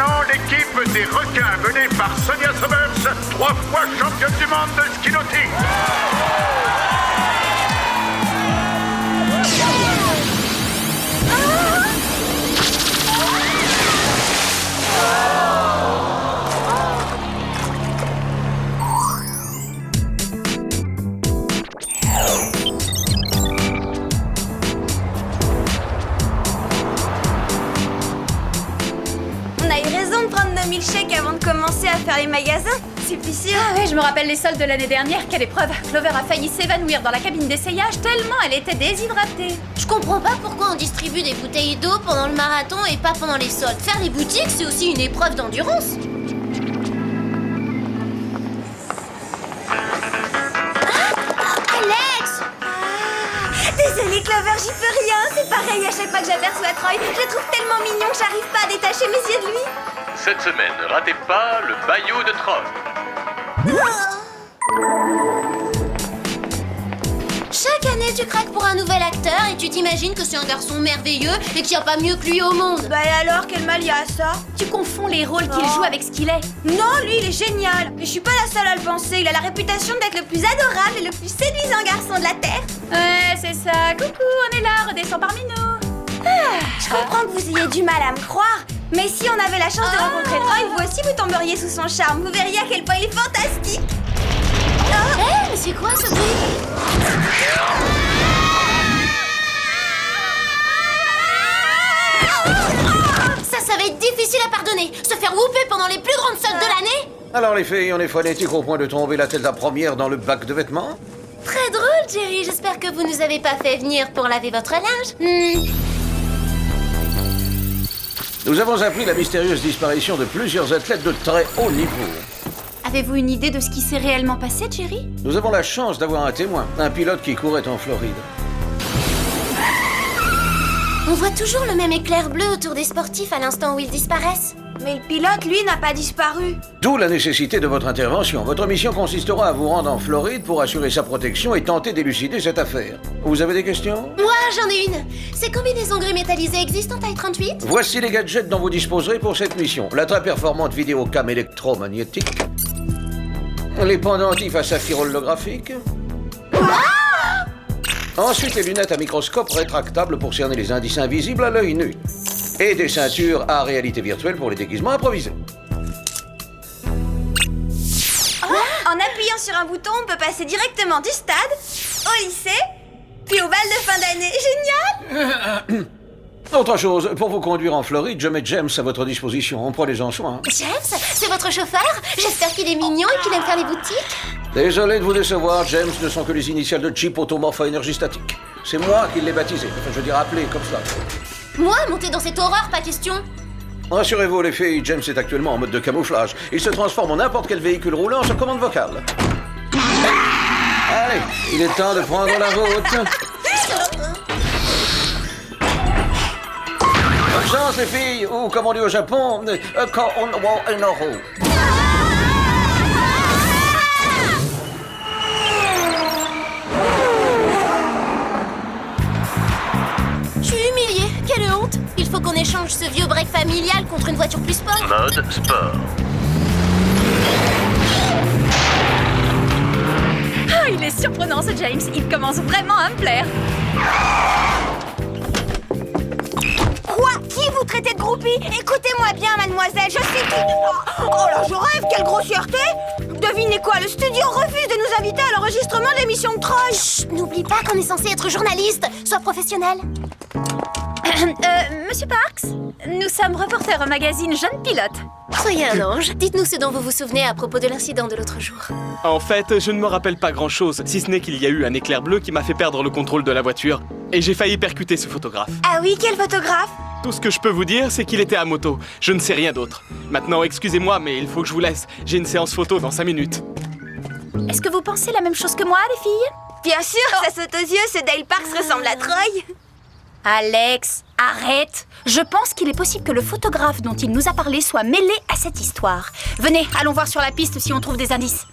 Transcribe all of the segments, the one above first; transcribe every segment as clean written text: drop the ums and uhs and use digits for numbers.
maintenant l'équipe des requins menée par Sonia Somers, 3 fois championne du monde de ski nautique. On a eu raison de prendre nos milkshakes avant de commencer à faire les magasins. C'est plus sûr. Ah ouais, je me rappelle les soldes de l'année dernière. Quelle épreuve! Clover a failli s'évanouir dans la cabine d'essayage tellement elle était déshydratée. Je comprends pas pourquoi on distribue des bouteilles d'eau pendant le marathon et pas pendant les soldes. Faire les boutiques, c'est aussi une épreuve d'endurance. Alex! Désolée Clover, j'y peux rien. C'est pareil à chaque fois que j'aperçois Troy. Je le trouve tellement mignon que j'arrive pas à détacher mes yeux de lui. Cette semaine, ne ratez pas le Bayou de Troy. Chaque année, tu craques pour un nouvel acteur et tu t'imagines que c'est un garçon merveilleux et qu'il n'y a pas mieux que lui au monde. Bah et alors, quel mal y a à ça? Tu confonds les rôles qu'il joue avec ce qu'il est. Non, lui, il est génial. Et je suis pas la seule à le penser. Il a la réputation d'être le plus adorable et le plus séduisant garçon de la Terre. Ouais, c'est ça. Coucou, on est là, redescends parmi nous. Je comprends que vous ayez du mal à me croire. Mais si on avait la chance de rencontrer Troy, vous aussi vous tomberiez sous son charme. Vous verriez à quel point il est fantastique. Hé, mais c'est quoi ce bruit? Ça va être difficile à pardonner. Se faire whooper pendant les plus grandes soldes de l'année. Alors les filles, on est frénétiques au point de tomber la tête la première dans le bac de vêtements? Très drôle, Jerry. J'espère que vous nous avez pas fait venir pour laver votre linge. Nous avons appris la mystérieuse disparition de plusieurs athlètes de très haut niveau. Avez-vous une idée de ce qui s'est réellement passé, Jerry? Nous avons la chance d'avoir un témoin, un pilote qui courait en Floride. On voit toujours le même éclair bleu autour des sportifs à l'instant où ils disparaissent. Mais le pilote, lui, n'a pas disparu. D'où la nécessité de votre intervention. Votre mission consistera à vous rendre en Floride pour assurer sa protection et tenter d'élucider cette affaire. Vous avez des questions? Moi, j'en ai une. Ces combinaisons gris métallisées existent en taille 38? Voici les gadgets dont vous disposerez pour cette mission. La très performante vidéocam électromagnétique. Les pendentifs à saphir holographique. Ensuite, les lunettes à microscope rétractables pour cerner les indices invisibles à l'œil nu. Et des ceintures à réalité virtuelle pour les déguisements improvisés. En appuyant sur un bouton, on peut passer directement du stade au lycée, puis au bal de fin d'année. Génial! Autre chose, pour vous conduire en Floride, je mets James à votre disposition. Prenez-en soin. James, c'est votre chauffeur? J'espère qu'il est mignon et qu'il aime faire les boutiques. Désolé de vous décevoir, James ne sont que les initiales de Chip Automorphe à énergie statique. C'est moi qui l'ai baptisé. Enfin, je veux dire appelé comme ça. Moi, monter dans cette horreur, pas question. Rassurez-vous les filles, James est actuellement en mode de camouflage. Il se transforme en n'importe quel véhicule roulant sur commande vocale. Allez, il est temps de prendre la route. Bonne chance les filles, ou comme on dit au Japon, Je suis humiliée, quelle honte. Il faut qu'on échange ce vieux break familial contre une voiture plus sport. Mode sport. Ah, il est surprenant ce James. Il commence vraiment à me plaire. Quoi? Qui vous traitez de groupie? Écoutez-moi bien, mademoiselle, je suis qui? Oh là, je rêve, quelle grossièreté! Devinez quoi, le studio refuse de nous inviter à l'enregistrement de l'émission de Troy. Chut, n'oublie pas qu'on est censé être journaliste. Sois professionnel. Monsieur Parks, nous sommes reporters au magazine Jeune Pilote. Soyez un ange. Dites-nous ce dont vous vous souvenez à propos de l'incident de l'autre jour. En fait, je ne me rappelle pas grand-chose, si ce n'est qu'il y a eu un éclair bleu qui m'a fait perdre le contrôle de la voiture. Et j'ai failli percuter ce photographe. Ah oui, quel photographe? Tout ce que je peux vous dire, c'est qu'il était à moto. Je ne sais rien d'autre. Maintenant, excusez-moi, mais il faut que je vous laisse. J'ai une séance photo dans 5 minutes. Est-ce que vous pensez la même chose que moi, les filles? Bien sûr, ça saute aux yeux, ce Dale Parks ressemble à Troy. Alex, arrête! Je pense qu'il est possible que le photographe dont il nous a parlé soit mêlé à cette histoire. Venez, allons voir sur la piste si on trouve des indices.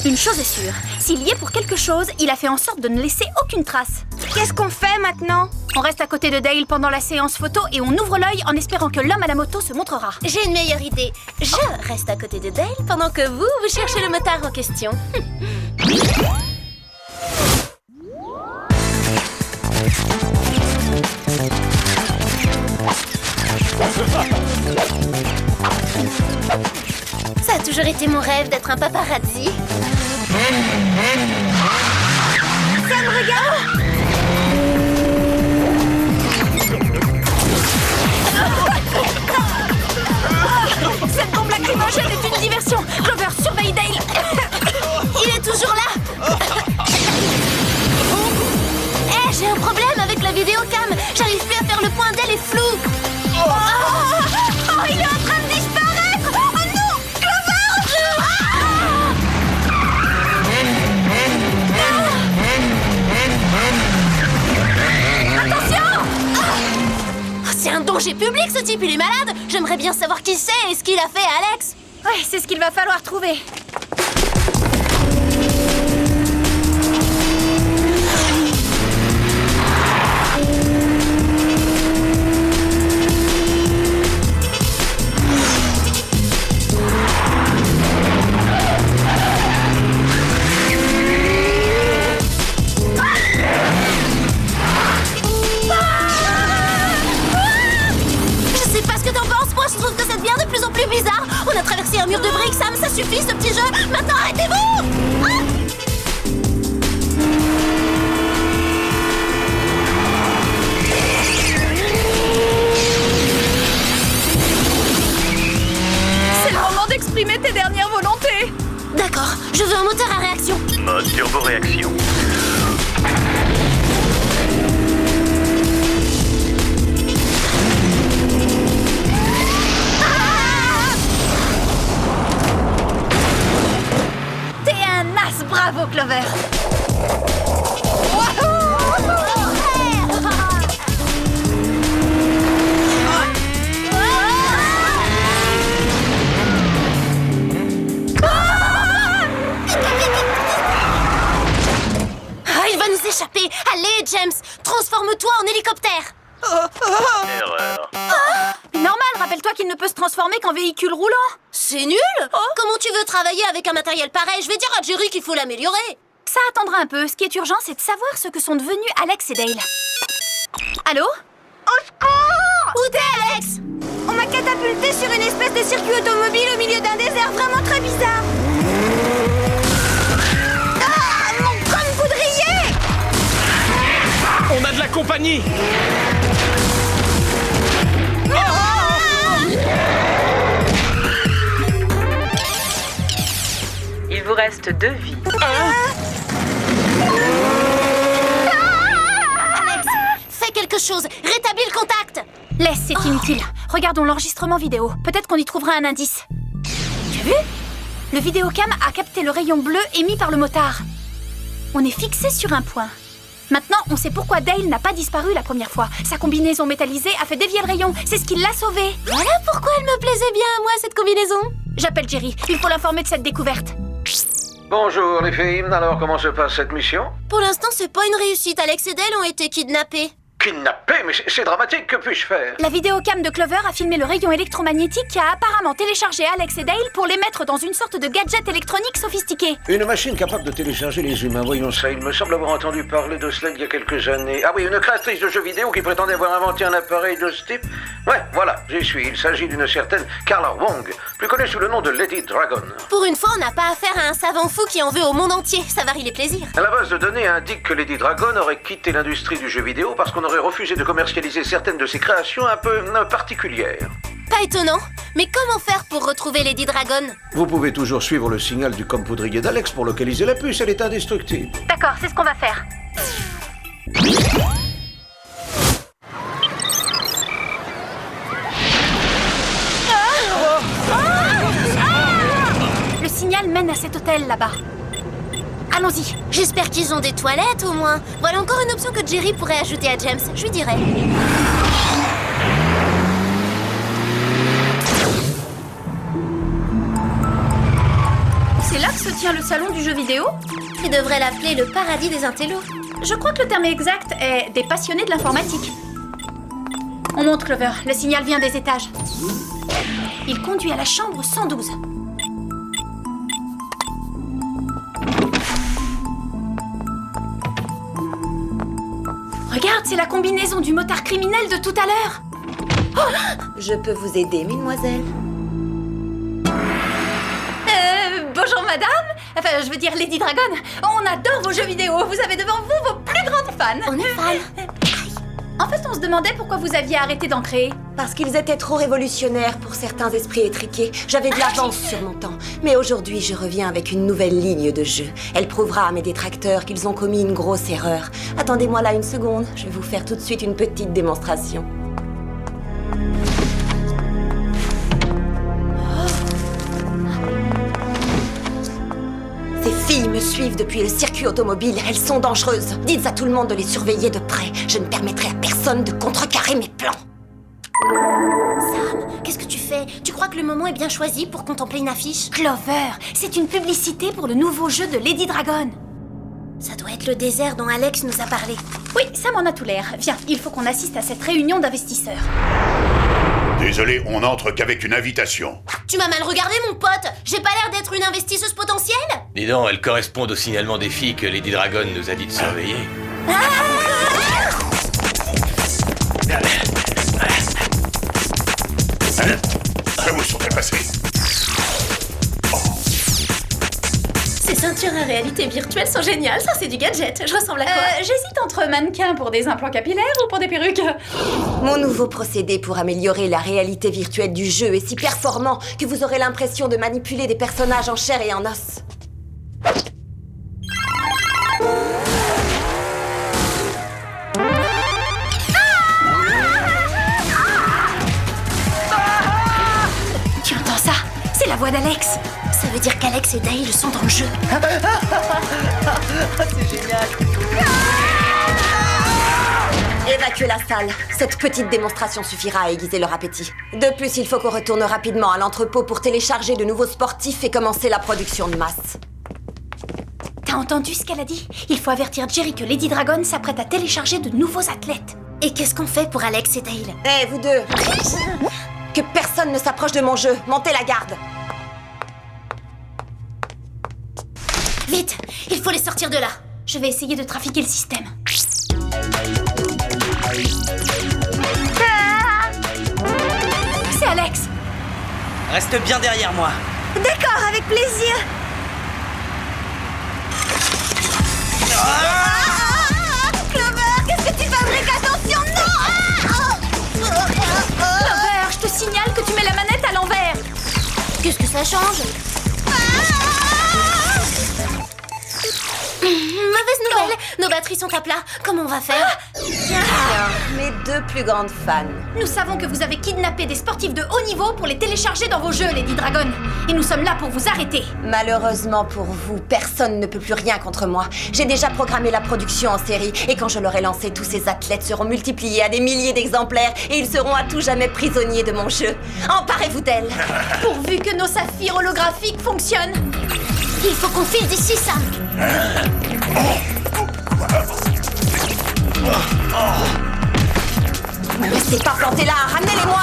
Une chose est sûre, s'il y est pour quelque chose, il a fait en sorte de ne laisser aucune trace. Qu'est-ce qu'on fait maintenant? On reste à côté de Dale pendant la séance photo et on ouvre l'œil en espérant que l'homme à la moto se montrera. J'ai une meilleure idée. Je reste à côté de Dale pendant que vous cherchez le motard en question. Ça a toujours été mon rêve d'être un paparazzi. Ça me regarde! Cette bombe lacrymogène est une diversion. Clover, surveille Dale. Il est toujours là. Eh, j'ai un problème avec la vidéocam. J'arrive plus à faire le point d'elle est flou. Oh, il est en train de disparaître! Oh non! Clover! Attention! Oh, c'est un danger public ce type, il est malade. J'aimerais bien savoir qui c'est et ce qu'il a fait à Alex. Ouais, c'est ce qu'il va falloir trouver. Je sais pas ce que t'en penses, moi je trouve que ça devient de plus en plus bizarre. On a traversé un mur de briques, Sam, ça suffit ce petit jeu. Maintenant arrêtez-vous! C'est le moment d'exprimer tes dernières volontés. D'accord, je veux un moteur à réaction. Mode turbo-réaction. T'es un as, bravo Clover. Ah, il va nous échapper. Allez, James, transforme-toi en hélicoptère. Erreur. Normal, rappelle-toi qu'il ne peut se transformer qu'en véhicule roulant. C'est nul. Comment tu veux travailler avec un matériel pareil? Je vais dire à Jerry qu'il faut l'améliorer. Ça attendra un peu. Ce qui est urgent, c'est de savoir ce que sont devenus Alex et Dale. Allô? Au secours! Où t'es, Alex? On m'a catapulté sur une espèce de circuit automobile au milieu d'un désert vraiment très bizarre. Ah, mon crâne poudrier! On a de la compagnie. Il vous reste 2 vies. Alex, fais quelque chose. Rétablis le contact. Laisse, c'est inutile. Regardons l'enregistrement vidéo. Peut-être qu'on y trouvera un indice. Tu as vu? Le vidéocam a capté le rayon bleu émis par le motard. On est fixé sur un point. Maintenant, on sait pourquoi Dale n'a pas disparu la première fois. Sa combinaison métallisée a fait dévier le rayon. C'est ce qui l'a sauvé. Voilà pourquoi elle me plaisait bien, moi, cette combinaison. J'appelle Jerry. Il faut l'informer de cette découverte. Bonjour les filles, alors comment se passe cette mission? Pour l'instant, c'est pas une réussite. Alex et Dale ont été kidnappés. Kidnappé? Mais c'est dramatique, que puis-je faire? La vidéocam de Clover a filmé le rayon électromagnétique qui a apparemment téléchargé Alex et Dale pour les mettre dans une sorte de gadget électronique sophistiqué. Une machine capable de télécharger les humains, voyons ça, il me semble avoir entendu parler de cela il y a quelques années. Ah oui, une créatrice de jeux vidéo qui prétendait avoir inventé un appareil de ce type. Ouais, voilà, j'y suis, il s'agit d'une certaine Carla Wong, plus connue sous le nom de Lady Dragon. Pour une fois, on n'a pas affaire à un savant fou qui en veut au monde entier. Ça varie les plaisirs. La base de données indique que Lady Dragon aurait quitté l'industrie du jeu vidéo parce qu'on aurait refusé de commercialiser certaines de ses créations un peu particulières. Pas étonnant. Mais comment faire pour retrouver Lady Dragon? Vous pouvez toujours suivre le signal du com poudrier d'Alex pour localiser la puce, elle est indestructible. D'accord, c'est ce qu'on va faire. Le signal mène à cet hôtel là-bas. Allons-y. J'espère qu'ils ont des toilettes au moins. Voilà encore une option que Jerry pourrait ajouter à James. Je lui dirai. C'est C'est là que se tient le salon du jeu vidéo? Tu devrais l'appeler le paradis des intellos. Je crois que le terme exact est des passionnés de l'informatique. On monte, Clover. Le signal vient des étages. Il conduit à la chambre 112. Regarde, c'est la combinaison du motard criminel de tout à l'heure. Je peux vous aider, mesdemoiselles? Bonjour madame. Enfin, je veux dire Lady Dragon. On adore vos jeux vidéo. Vous avez devant vous vos plus grandes fans. On est fans. En fait, on se demandait pourquoi vous aviez arrêté d'en créer. Parce qu'ils étaient trop révolutionnaires pour certains esprits étriqués. J'avais de l'avance sur mon temps. Mais aujourd'hui, je reviens avec une nouvelle ligne de jeu. Elle prouvera à mes détracteurs qu'ils ont commis une grosse erreur. Attendez-moi là une seconde. Je vais vous faire tout de suite une petite démonstration. Ces filles me suivent depuis le circuit automobile. Elles sont dangereuses. Dites à tout le monde de les surveiller de près. Je ne permettrai à personne de contrecarrer mes plans. Sam, qu'est-ce que tu fais? Tu crois que le moment est bien choisi pour contempler une affiche? Clover, c'est une publicité pour le nouveau jeu de Lady Dragon. Ça doit être le désert dont Alex nous a parlé. Oui, ça m'en a tout l'air. Viens, il faut qu'on assiste à cette réunion d'investisseurs. Désolé, on n'entre qu'avec une invitation. Tu m'as mal regardé, mon pote. J'ai pas l'air d'être une investisseuse potentielle. Dis donc, elles correspondent au signalement des filles que Lady Dragon nous a dit de surveiller. Que vous sont-elles passées? Ces ceintures à réalité virtuelle sont géniales, ça c'est du gadget. Je ressemble à quoi? J'hésite entre mannequins pour des implants capillaires ou pour des perruques. Mon nouveau procédé pour améliorer la réalité virtuelle du jeu est si performant que vous aurez l'impression de manipuler des personnages en chair et en os. Tu entends ça? C'est la voix d'Alex. Ça veut dire qu'Alex et Dale sont dans le jeu. C'est génial. Évacuez la salle. Cette petite démonstration suffira à aiguiser leur appétit. De plus, il faut qu'on retourne rapidement à l'entrepôt pour télécharger de nouveaux sportifs et commencer la production de masse. T'as entendu ce qu'elle a dit? Il faut avertir Jerry que Lady Dragon s'apprête à télécharger de nouveaux athlètes. Et qu'est-ce qu'on fait pour Alex et Dale? Eh, vous deux! Que personne ne s'approche de mon jeu. Montez la garde. Vite, il faut les sortir de là. Je vais essayer de trafiquer le système. C'est Alex. Reste bien derrière moi. D'accord, avec plaisir. Clover, qu'est-ce que tu fabriques? Attention, non! Clover, je te signale que tu mets la manette à l'envers. Qu'est-ce que ça change? Mauvaise nouvelle, nos batteries sont à plat. Comment on va faire? Mes deux plus grandes fans. Nous savons que vous avez kidnappé des sportifs de haut niveau pour les télécharger dans vos jeux, Lady Dragon. Et nous sommes là pour vous arrêter. Malheureusement pour vous, personne ne peut plus rien contre moi. J'ai déjà programmé la production en série. Et quand je l'aurai lancée, tous ces athlètes seront multipliés à des milliers d'exemplaires. Et ils seront à tout jamais prisonniers de mon jeu. Emparez-vous d'elle. Pourvu que nos saphirs holographiques fonctionnent. Il faut qu'on file d'ici, Sam. Ne restez pas plantés là, ramenez-les-moi.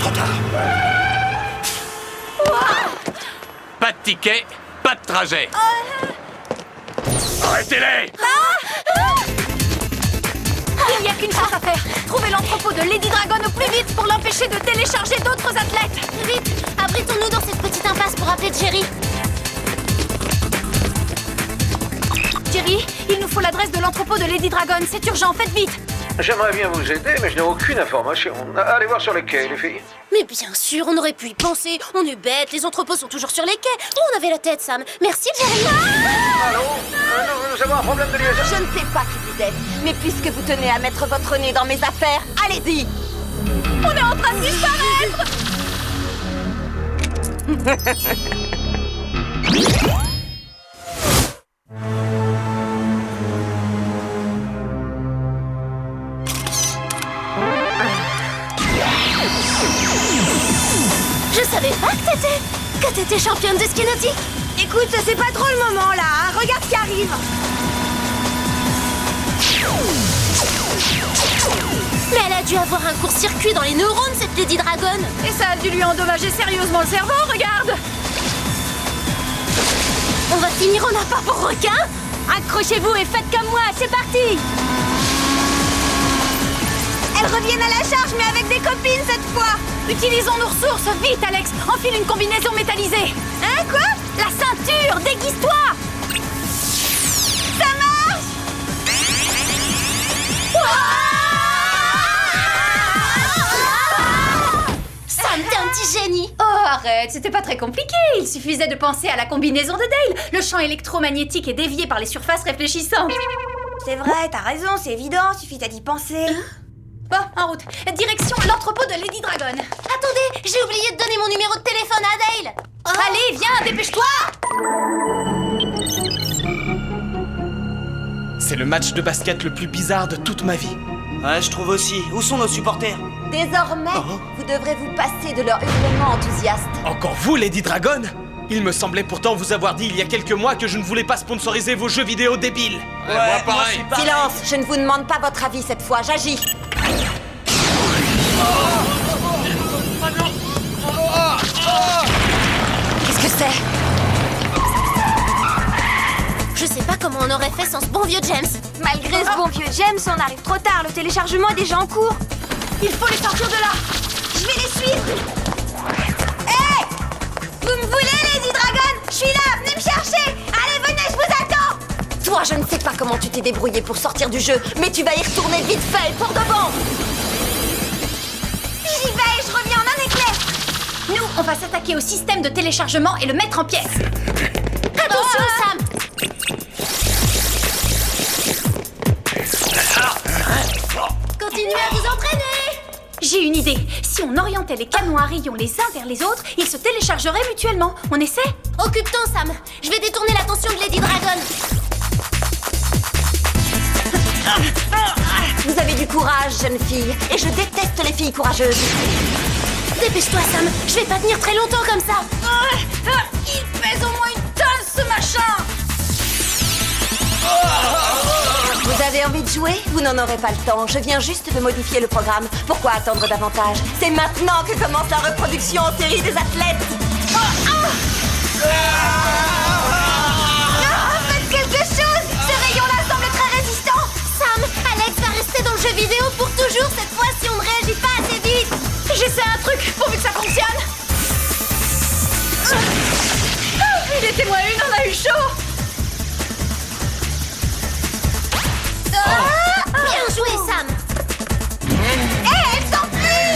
Trop tard. Pas de ticket, pas de trajet. Arrêtez-les! Il n'y a qu'une chose à faire. Trouver l'entrepôt de Lady Dragon au plus vite pour l'empêcher de télécharger d'autres athlètes. Vite, abritons-nous dans cette petite impasse pour appeler Jerry. Jerry, il nous faut l'adresse de l'entrepôt de Lady Dragon. C'est urgent, faites vite. J'aimerais bien vous aider, mais je n'ai aucune information. Allez voir sur les quais, les filles. Mais bien sûr, on aurait pu y penser. On est bêtes, les entrepôts sont toujours sur les quais. Où on avait la tête, Sam? Merci, Jerry. Allô? Nous avons un problème de liaison. Je ne sais pas qui vous êtes, mais puisque vous tenez à mettre votre nez dans mes affaires, allez-y. On est en train de disparaître. t'étais championne de ski nautique? Écoute, c'est pas trop le moment là, hein. Regarde ce qui arrive. Mais elle a dû avoir un court-circuit dans les neurones, cette Lady Dragon. Et ça a dû lui endommager sérieusement le cerveau, regarde! On va finir en appât pour requin? Accrochez-vous et faites comme moi, c'est parti. Elles reviennent à la charge, mais avec des copines cette fois. Utilisons nos ressources, vite Alex! Enfile une combinaison métallisée! Hein, quoi? La ceinture! Déguise-toi! Ça marche. Sam, t'es un petit génie. Oh, arrête, c'était pas très compliqué. Il suffisait de penser à la combinaison de Dale. Le champ électromagnétique est dévié par les surfaces réfléchissantes. C'est vrai, t'as raison, c'est évident, suffit d'y penser. Bon, en route. Direction l'entrepôt de Lady Dragon. Attendez, j'ai oublié de donner mon numéro de téléphone à Dale. Allez, viens, dépêche-toi! C'est le match de basket le plus bizarre de toute ma vie. Ouais, je trouve aussi. Où sont nos supporters? Désormais, vous devrez vous passer de leur hurlement enthousiaste. Encore vous, Lady Dragon? Il me semblait pourtant vous avoir dit il y a quelques mois que je ne voulais pas sponsoriser vos jeux vidéo débiles. Ouais, moi pareil. Silence, je ne vous demande pas votre avis cette fois, j'agis. Qu'est-ce que c'est? Je sais pas comment on aurait fait sans ce bon vieux James. Malgré ce bon vieux James, on arrive trop tard, le téléchargement est déjà en cours. Il faut les sortir de là! Je vais les suivre. Hé! Vous me voulez, Lady Dragon? Je suis là, venez me chercher. Allez, venez, je vous attends. Toi, je ne sais pas comment tu t'es débrouillé pour sortir du jeu, mais tu vas y retourner vite fait, pour de bon. J'y vais, je reviens en un éclair. Nous, on va s'attaquer au système de téléchargement et le mettre en pièces. Attention, Sam. Continuez à vous entraîner. J'ai une idée. Si on orientait les canons à rayons les uns vers les autres, ils se téléchargeraient mutuellement. On essaie? Occupe-toi, Sam. Je vais détourner l'attention de Lady Dragon. Vous avez du courage, jeune fille, et je déteste les filles courageuses. Dépêche-toi, Sam. Je vais pas tenir très longtemps comme ça. Il pèse au moins une tonne, ce machin! Vous avez envie de jouer? Vous n'en aurez pas le temps. Je viens juste de modifier le programme. Pourquoi attendre davantage? C'est maintenant que commence la reproduction en série des athlètes. Faites quelque chose. Ce rayon-là semble très résistant. Sam, Alex va rester dans le jeu vidéo pour toujours cette fois si on ne réagit pas assez vite. J'essaie un truc, pourvu que ça fonctionne! Mettez-moi une, on a eu chaud! Bien joué, Sam. Elle s'enfuit.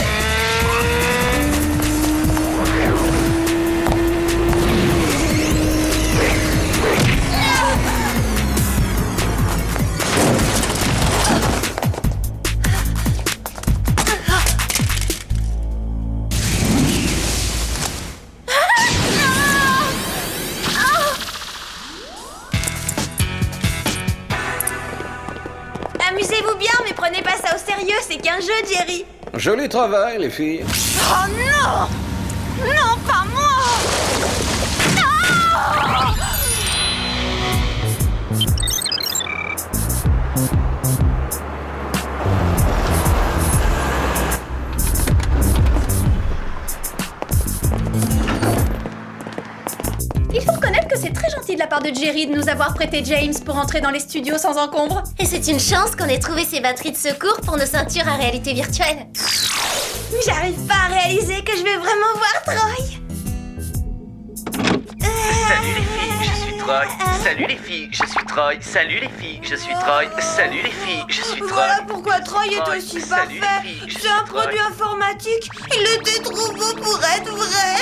Amusez-vous bien, mais prenez pas ça au sérieux, c'est qu'un jeu, Jerry. Joli travail, les filles. Oh non! Non, pas moi! Non! Il faut reconnaître que c'est très gentil de la part de Jerry de nous avoir prêté James pour entrer dans les studios sans encombre. Et c'est une chance qu'on ait trouvé ces batteries de secours pour nos ceintures à réalité virtuelle. J'arrive pas à réaliser que je vais vraiment voir Troy. Salut les filles, je suis Troy. Salut les filles, je suis Troy. Salut les filles, je suis Troy. Salut les filles, je suis Troy. Voilà pourquoi Troy est aussi Salut, parfait. les filles, je C'est suis un Troy. produit informatique. Il était trop beau pour être vrai.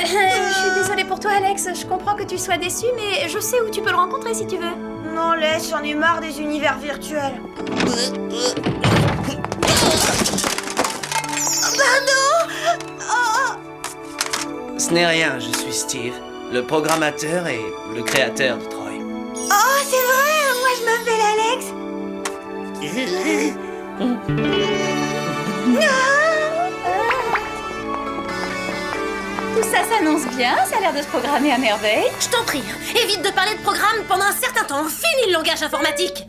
Je suis désolée pour toi, Alex. Je comprends que tu sois déçu, mais je sais où tu peux le rencontrer si tu veux. Non, laisse, j'en ai marre des univers virtuels. Pardon. Oh. Ce n'est rien, je suis Steve, le programmateur et le créateur de Troy. Oh, c'est vrai, moi je m'appelle Alex. Tout ça s'annonce bien, ça a l'air de se programmer à merveille. Je t'en prie, évite de parler de programme pendant un certain temps. Fini le langage informatique.